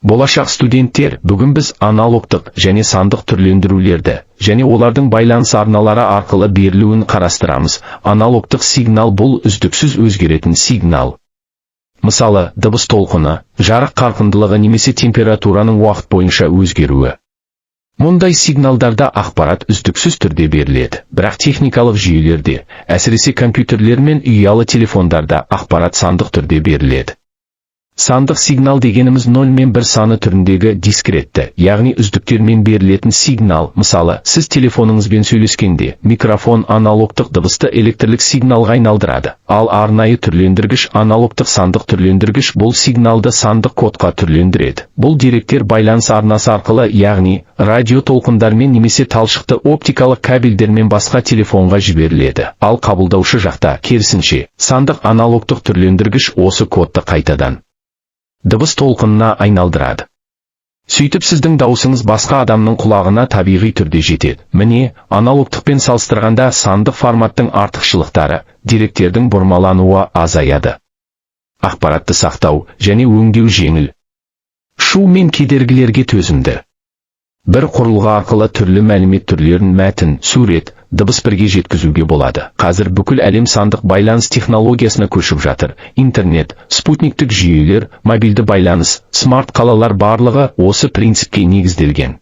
Болашақ студенттер, бүгін біз аналогтық және сандық түрлендірулерді және олардың байланыс арналары арқылы берілуін қарастырамыз. Аналогтық сигнал бұл үздіксіз өзгеретін сигнал. Мысалы, дыбыс толқыны, жарық қарқындылығы немесе температураның уақыт бойынша өзгеруі. Мұндай сигналдарда ақпарат үздіксіз түрде беріледі, бірақ техникалық жүйелерде, әсіресе компьютерлер мен ұялы телефондарда ақпарат сандық түрде беріледі. Сандық сигнал дегеніміз 0 мен 1 саны түріндегі дискретті, яғни үздіктермен берілетін сигнал. Мысалы, сіз телефоныңызбен сөйлескенде, микрофон аналогтық дыбысты электрлік сигналға айналдырады, ал арнайы түрлендіргіш аналогтық сандық түрлендіргіш бұл сигналды сандық кодқа түрлендіреді. Бұл деректер байланыс арнасы арқылы, яғни радио толқындармен немесе талшықты оптикалық кабельдермен басқа телефонға жіберіледі. Ал қабылдаушы жақта, керісінше, сандық аналогтық түрлендіргіш осы кодты қайтадан дыбыс толқынына айналдырады. Сөйтіп сіздің даусыңыз басқа адамның құлағына табиғи түрде жетеді. Міне, аналогтықпен салыстырғанда сандық форматтың артықшылықтары, деректердің бұрмалануы азаяды. Ақпаратты сақтау және өңдеу жеңіл. Шу мен кедергілерге төзімді. Бір құрылғы арқылы түрлі мәлімет түрлерін мәтін, сурет, дыбыс бірге жеткізуге болады. Қазір бүкіл әлем сандық байланыс технологиясына көшіп жатыр. Интернет, спутниктік жүйелер, мобильді байланыс, смарт қалалар барлығы осы принципке негізделген.